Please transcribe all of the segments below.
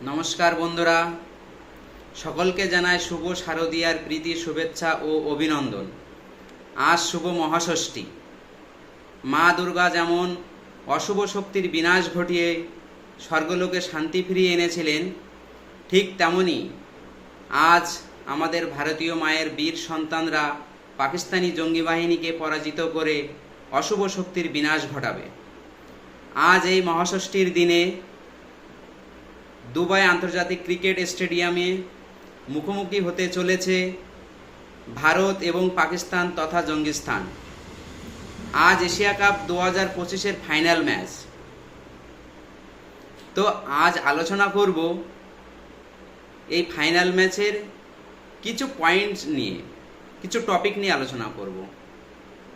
নমস্কার বন্ধুরা, সকলকে জানাই শুভ শারদীয়ার প্রীতি শুভেচ্ছা ও অভিনন্দন। আজ শুভ মহাষষ্ঠী। মা দুর্গা যেমন অশুভ শক্তির বিনাশ ঘটিয়ে স্বর্গলোকে শান্তি ফিরিয়ে এনেছিলেন, ঠিক তেমনি আজ আমাদের ভারতীয় মায়ের বীর সন্তানরা পাকিস্তানি জঙ্গি বাহিনীকে পরাজিত করে অশুভ শক্তির বিনাশ ঘটাবে। আজ এই মহাষষ্ঠীর দিনে দুবাই আন্তর্জাতিক ক্রিকেট স্টেডিয়ামে মুখোমুখি হতে চলেছে ভারত এবং পাকিস্তান তথা জঙ্গিস্তান। আজ এশিয়া কাপ 2025-এর ফাইনাল ম্যাচ। তো আজ আলোচনা করব এই ফাইনাল ম্যাচের কিছু পয়েন্টস নিয়ে, কিছু টপিক নিয়ে আলোচনা করব।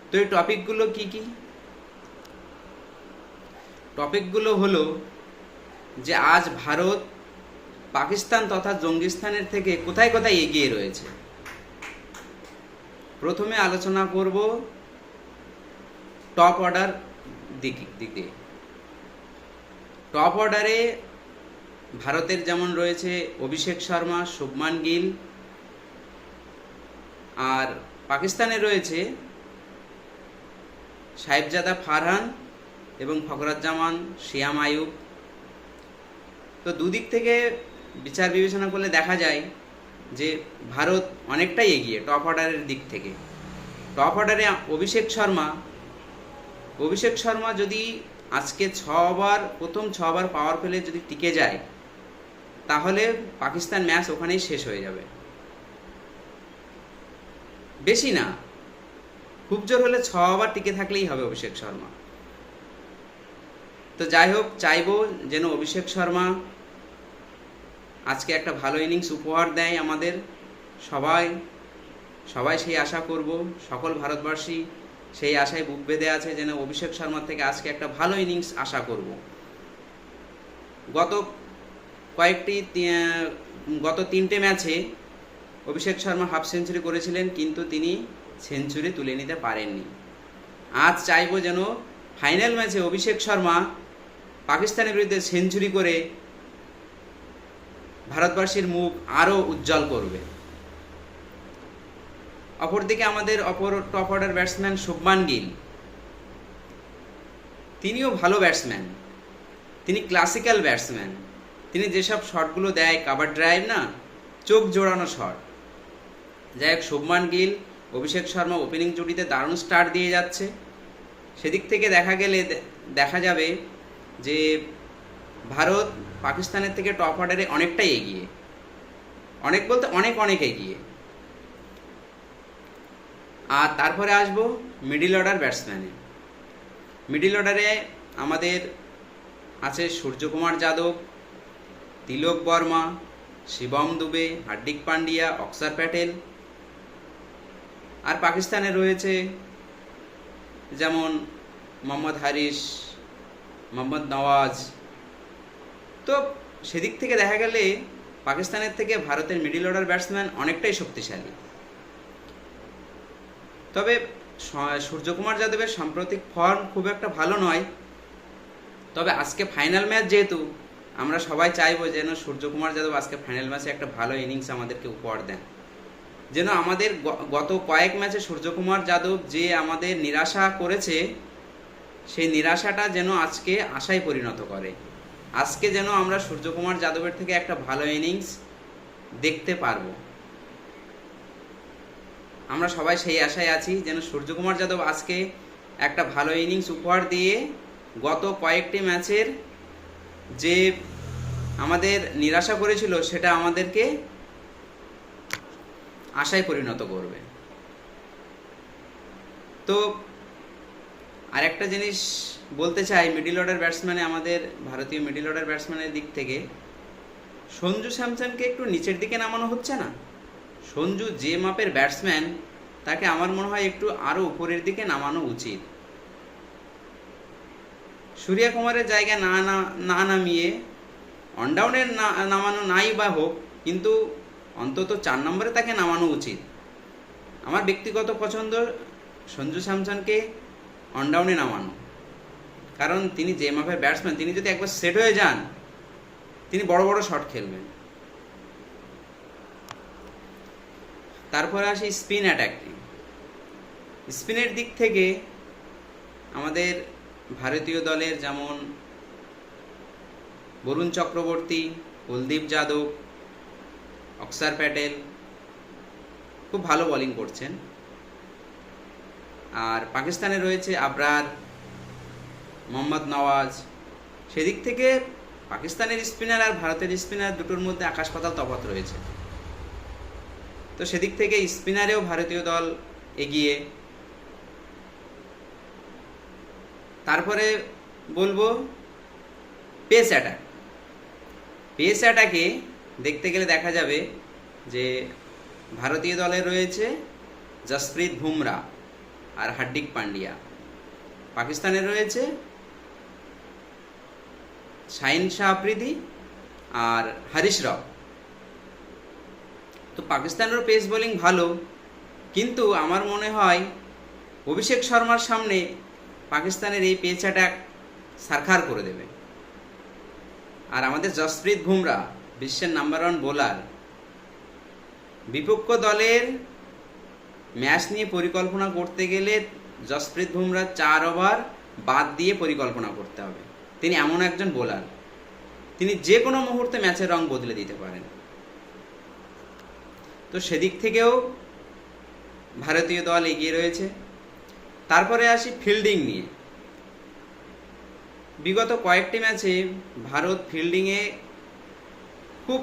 তো এই টপিকগুলো কি কি? টপিকগুলো হলো যে আজ ভারত পাকিস্তান তথা জঙ্গিস্তানের থেকে কোথায় কোথায় এগিয়ে রয়েছে। প্রথমে আলোচনা করব টপ অর্ডার দিকে। টপ অর্ডারে ভারতের যেমন রয়েছে অভিষেক শর্মা, শুভমান গিল, আর পাকিস্তানে রয়েছে সাহেবজাদা ফারহান এবং ফখরুজ্জামান সিয়াম আয়ুব। তো দুদিক থেকে বিচার বিবেচনা করলে দেখা যায় যে ভারত অনেকটাই এগিয়ে টপ অর্ডারের দিক থেকে। টপ অর্ডারে অভিষেক শর্মা যদি আজকে প্রথম 6 ওভার পাওয়ার প্লে যদি টিকে যায়, তাহলে পাকিস্তান ম্যাচ ওখানেই শেষ হয়ে যাবে। বেশি না, খুব জোর হলে 6 ওভার টিকে থাকলেই হবে অভিষেক শর্মা। তো যাই হোক, চাইবো যেন অভিষেক শর্মা আজকে একটা ভালো ইনিংস উপহার দেয় আমাদের। সবাই সেই আশা করব, সকল ভারতবাসী সেই আশায় বুক বেঁধে আছে যেন অভিষেক শর্মার থেকে আজকে একটা ভালো ইনিংস আশা করব। গত 3টে ম্যাচে অভিষেক শর্মা হাফ সেঞ্চুরি করেছিলেন, কিন্তু তিনি সেঞ্চুরি তুলে নিতে পারেননি। আজ চাইবো যেন ফাইনাল ম্যাচে অভিষেক শর্মা পাকিস্তানের বিরুদ্ধে সেঞ্চুরি করে ভারতবাসীর মুখ আরও উজ্জ্বল করবে। অপরদিকে আমাদের top order batsman Shubman Gill, তিনিও ভালো ব্যাটসম্যান, তিনি ক্লাসিক্যাল ব্যাটসম্যান। তিনি যেসব শটগুলো দেয়, কাভার ড্রাইভ না, চোখ জোড়ানো শট। যাই হোক, শুভমান গিল অভিষেক শর্মা ওপেনিং জুটিতে দারুণ স্টার্ট দিয়ে যাচ্ছে। সেদিক থেকে দেখা যাবে যে ভারত পাকিস্তানের থেকে টপ অর্ডারে অনেকটাই এগিয়ে, অনেক বলতে অনেক এগিয়ে। আর তারপরে আসবো মিডিল অর্ডার ব্যাটসম্যানে। মিডিল অর্ডারে আমাদের আছে সূর্যকুমার যাদব, তিলক বর্মা, শিবম দুবে, হার্দিক পান্ডিয়া, অক্ষর প্যাটেল। আর পাকিস্তানে রয়েছে যেমন মোহাম্মদ হারিস, মোহাম্মদ নওয়াজ। তো সেদিক থেকে দেখা গেলে পাকিস্তানের থেকে ভারতের মিডিল অর্ডার ব্যাটসম্যান অনেকটাই শক্তিশালী। তবে সূর্যকুমার যাদবের সাম্প্রতিক ফর্ম খুব একটা ভালো নয়। তবে আজকে ফাইনাল ম্যাচ যেহেতু, আমরা সবাই চাইবো যেন সূর্যকুমার যাদব আজকে ফাইনাল ম্যাচে একটা ভালো ইনিংস আমাদেরকে উপহার দেন। যেন আমাদের গত কয়েক ম্যাচে সূর্যকুমার যাদব যে আমাদের নিরাশা করেছে, সেই নিরাশাটা যেন আজকে আশায় পরিণত করে। আজকে যেন আমরা সূর্যকুমার যাদবের থেকে একটা ভালো ইনিংস দেখতে পারবো। আমরা সবাই সেই আশায় আছি যেন সূর্যকুমার যাদব আজকে একটা ভালো ইনিংস উপহার দিয়ে গত কয়েকটি ম্যাচের যে আমাদের নিরাশা করেছিল, সেটা আমাদেরকে আশায় পরিণত করবে। তো আর একটা জিনিস বলতে চাই, মিডিল অর্ডার ব্যাটসম্যানে, আমাদের ভারতীয় মিডিল অর্ডার ব্যাটসম্যানের দিক থেকে সঞ্জু স্যামসনকে একটু নিচের দিকে নামানো হচ্ছে না? সঞ্জু যে মাপের ব্যাটসম্যান, তাকে আমার মনে হয় একটু আরও উপরের দিকে নামানো উচিত। সূর্য কুমারের জায়গায় না নামিয়ে অনডাউনের নামানো নাই বা হোক, কিন্তু অন্তত 4 নম্বরে তাকে নামানো উচিত। আমার ব্যক্তিগত পছন্দ সঞ্জু স্যামসনকে অনডাউনে নামানো, কারণ তিনি যে মাপের ব্যাটসম্যান, তিনি যদি একবার সেট হয়ে যান, তিনি বড় বড় শট খেলবেন। তারপরে আসি স্পিন অ্যাটাক। স্পিনের দিক থেকে আমাদের ভারতীয় দলের যেমন বরুণ চক্রবর্তী, কুলদীপ যাদব, অক্ষর প্যাটেল খুব ভালো বোলিং করছেন। আর পাকিস্তানে রয়েছে আবরার, মোহাম্মদ নওয়াজ। সেদিক থেকে পাকিস্তানের স্পিনার আর ভারতের স্পিনার দুটোর মধ্যে আকাশ পাতাল তফাৎ রয়েছে। তো সেদিক থেকে স্পিনারেও ভারতীয় দল এগিয়ে। তারপরে বলবো পেস অ্যাটাক। পেস অ্যাটাকে দেখতে গেলে দেখা যাবে যে ভারতীয় দলে রয়েছে জসপ্রীত বুমরা আর হার্দিক পান্ডিয়া। পাকিস্তানে রয়েছে শাহিন শাহ আফ্রিদি আর হরিশ রাও। তো পাকিস্তানেরও পেস বোলিং ভালো, কিন্তু আমার মনে হয় অভিষেক শর্মার সামনে পাকিস্তানের এই পেস অ্যাটাক সারখার করে দেবে। আর আমাদের জসপ্রীত বুমরা বিশ্বের নাম্বার 1 বোলার। বিপক্ষ দলের ম্যাচ নিয়ে পরিকল্পনা করতে গেলে জসপ্রীত বুমরা 4 ওভার বাদ দিয়ে পরিকল্পনা করতে হবে। তিনি এমন একজন বোলার, তিনি যে কোনো মুহূর্তে ম্যাচের রং বদলে দিতে পারেন। তো সেদিক থেকেও ভারতীয় দল এগিয়ে রয়েছে। তারপরে আসি ফিল্ডিং নিয়ে। বিগত কয়েকটি ম্যাচে ভারত ফিল্ডিংয়ে খুব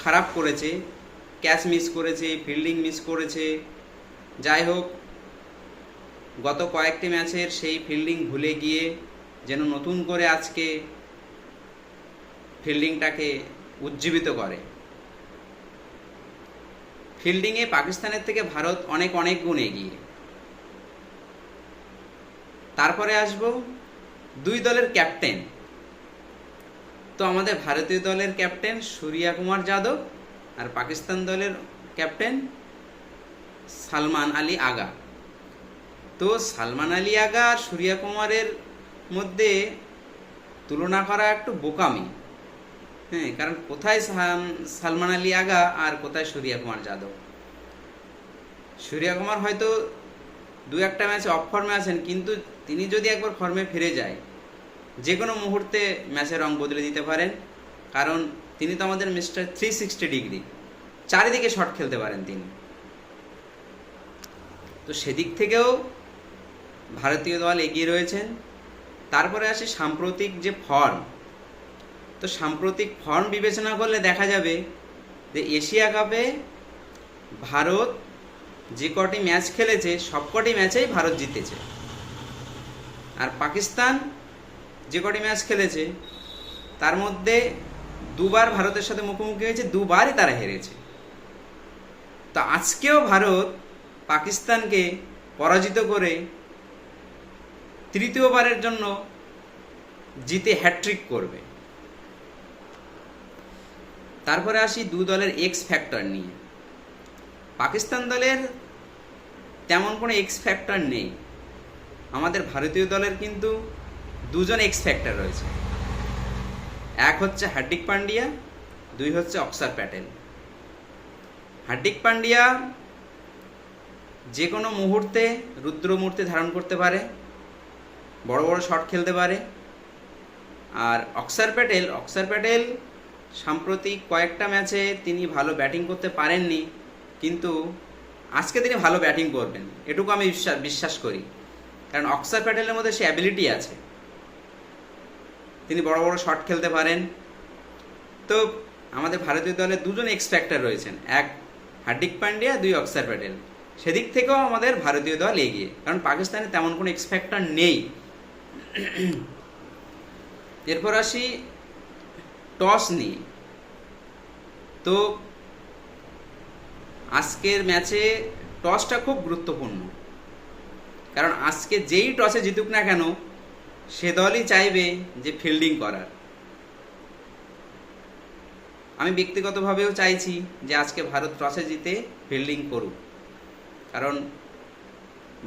খারাপ করেছে, ক্যাচ মিস করেছে, ফিল্ডিং মিস করেছে। যাই হোক, গত কয়েকটি ম্যাচের সেই ফিল্ডিং ভুলে গিয়ে যেন নতুন করে আজকে ফিল্ডিংটাকে উজ্জীবিত করে। ফিল্ডিংয়ে পাকিস্তানের থেকে ভারত অনেক গুণ এগিয়ে। তারপরে আসবো দুই দলের ক্যাপ্টেন। তো আমাদের ভারতীয় দলের ক্যাপ্টেন সূর্যা কুমার যাদব আর পাকিস্তান দলের ক্যাপ্টেন সালমান আলী আগা। তো সালমান আলী আগা আর সূর্যা কুমারের মধ্যে তুলনা করা একটু বোকামি। হ্যাঁ, কারণ কোথায় সালমান আলী আগা আর কোথায় সূর্যা কুমার যাদব। সূর্যা কুমার হয়তো 2-1টা ম্যাচে অফ ফর্মে আছেন, কিন্তু তিনি যদি একবার ফর্মে ফিরে যায় যে কোনো মুহূর্তে ম্যাচের রং বদলে দিতে পারেন। কারণ তিনি তো আমাদের মিস্টার 360 ডিগ্রি, চারিদিকে শট খেলতে পারেন তিনি। তো সেদিক থেকেও ভারতীয় দল এগিয়ে রয়েছেন। তারপরে আসে সাম্প্রতিক যে ফর্ম। তো সাম্প্রতিক ফর্ম বিবেচনা করলে দেখা যাবে যে এশিয়া কাপে ভারত যে কটি ম্যাচ খেলেছে সবকটি ম্যাচেই ভারত জিতেছে। আর পাকিস্তান যে কটি ম্যাচ খেলেছে তার মধ্যে 2বার ভারতের সাথে মুখোমুখি হয়েছে, 2বারই তারা হেরেছে। তো আজকেও ভারত পাকিস্তানকে পরাজিত করে তৃতীয়বারের জন্য জিতে হ্যাট্রিক করবে। তারপরে আসি দু দলের এক্স ফ্যাক্টর নিয়ে। পাকিস্তান দলের তেমন কোনো এক্স ফ্যাক্টর নেই। আমাদের ভারতীয় দলের কিন্তু দুজন এক্স ফ্যাক্টর রয়েছে। এক হচ্ছে হার্দিক পান্ডিয়া, 2 হচ্ছে অক্ষর প্যাটেল। হার্দিক পান্ডিয়া যে কোনো মুহূর্তে রুদ্রমূর্তি ধারণ করতে পারে, বড় বড় শট খেলতে পারে। আর অক্ষর প্যাটেল সাম্প্রতিক কয়েকটা ম্যাচে তিনি ভালো ব্যাটিং করতে পারেননি, কিন্তু আজকে তিনি ভালো ব্যাটিং করবেন এটুকু আমি বিশ্বাস করি। কারণ অক্ষর প্যাটেলের মধ্যে সে অ্যাবিলিটি আছে, তিনি বড় বড় শট খেলতে পারেন। তো আমাদের ভারতীয় দলে দুজন এক্স ফ্যাক্টর রয়েছেন, এক হার্দিক পান্ডিয়া, 2 অক্ষর প্যাটেল। সেদিক থেকেও আমাদের ভারতীয় দল এগিয়ে, কারণ পাকিস্তানে তেমন কোনো এক্স ফ্যাক্টর নেই। এরপর আসি টস নিয়ে। তো আজকের ম্যাচে টসটা খুব গুরুত্বপূর্ণ, কারণ আজকে যেই টসে জিতুক না কেন সে দলই চাইবে যে ফিল্ডিং করার। আমি ব্যক্তিগতভাবেও চাইছি যে আজকে ভারত টসে জিতে ফিল্ডিং করুক, কারণ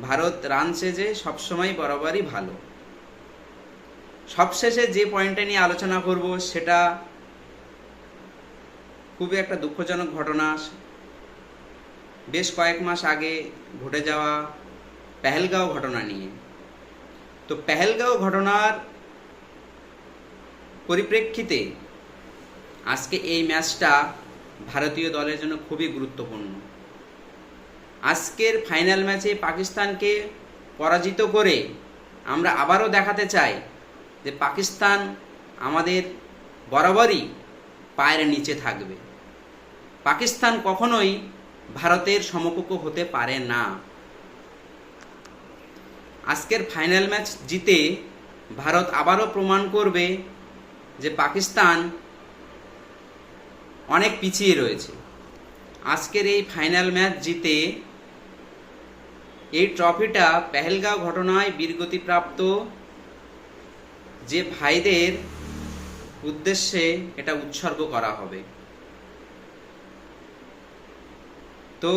ভারত রান চেজে সবসময় বরাবরই ভালো। সবশেষে যে পয়েন্টটা নিয়ে আলোচনা করব সেটা খুবই একটা দুঃখজনক ঘটনা, বেশ কয়েক মাস আগে ঘটে যাওয়া পেহেলগাঁও ঘটনা নিয়ে। তো পেহেলগাঁও ঘটনার পরিপ্রেক্ষিতে আজকে এই ম্যাচটা ভারতীয় দলের জন্য খুবই গুরুত্বপূর্ণ। আজকের ফাইনাল ম্যাচে পাকিস্তানকে পরাজিত করে আমরা আবারও দেখাতে চাই যে পাকিস্তান আমাদের বরাবরই পায়ের নিচে থাকবে। পাকিস্তান কখনোই ভারতের সমকক্ষ হতে পারে না। আজকের ফাইনাল ম্যাচ জিতে ভারত আবারও প্রমাণ করবে যে পাকিস্তান অনেক পিছিয়ে রয়েছে। আজকের এই ফাইনাল ম্যাচ জিতে এই ট্রফিটা পেহেলগাঁও ঘটনায় বীরগতিপ্রাপ্ত যে ভাইদের উদ্দেশ্যে এটা উৎসর্গ করা হবে। তো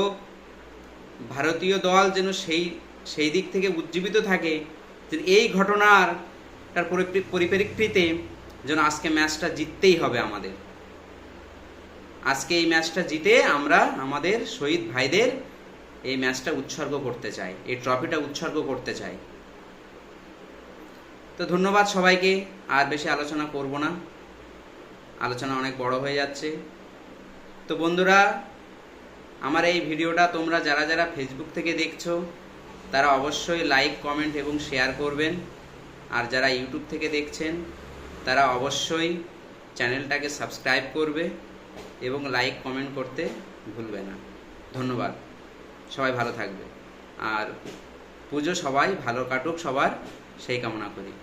ভারতীয় দল যেন সেই দিক থেকে উজ্জীবিত থাকে যে এই ঘটনার পরিপ্রেক্ষিতে যেন আজকে ম্যাচটা জিততেই হবে আমাদের। আজকে এই ম্যাচটা জিতে আমরা আমাদের শহীদ ভাইদের এই ম্যাচটা উৎসর্গ করতে চাই, এই ট্রফিটা উৎসর্গ করতে চাই। তো ধন্যবাদ সবাইকে, আর বেশি আলোচনা করব না, আলোচনা অনেক বড় হয়ে যাচ্ছে। তো বন্ধুরা, আমার এই ভিডিওটা তোমরা যারা যারা ফেসবুক থেকে দেখছো তারা অবশ্যই লাইক, কমেন্ট এবং শেয়ার করবেন। আর যারা ইউটিউব থেকে দেখছেন তারা অবশ্যই চ্যানেলটাকে সাবস্ক্রাইব করবে এবং লাইক, কমেন্ট করতে ভুলবে না। ধন্যবাদ, সবাই ভালো থাকবে। আর পুজো সবাই ভালো কাটুক সবার, সেই কামনা করি।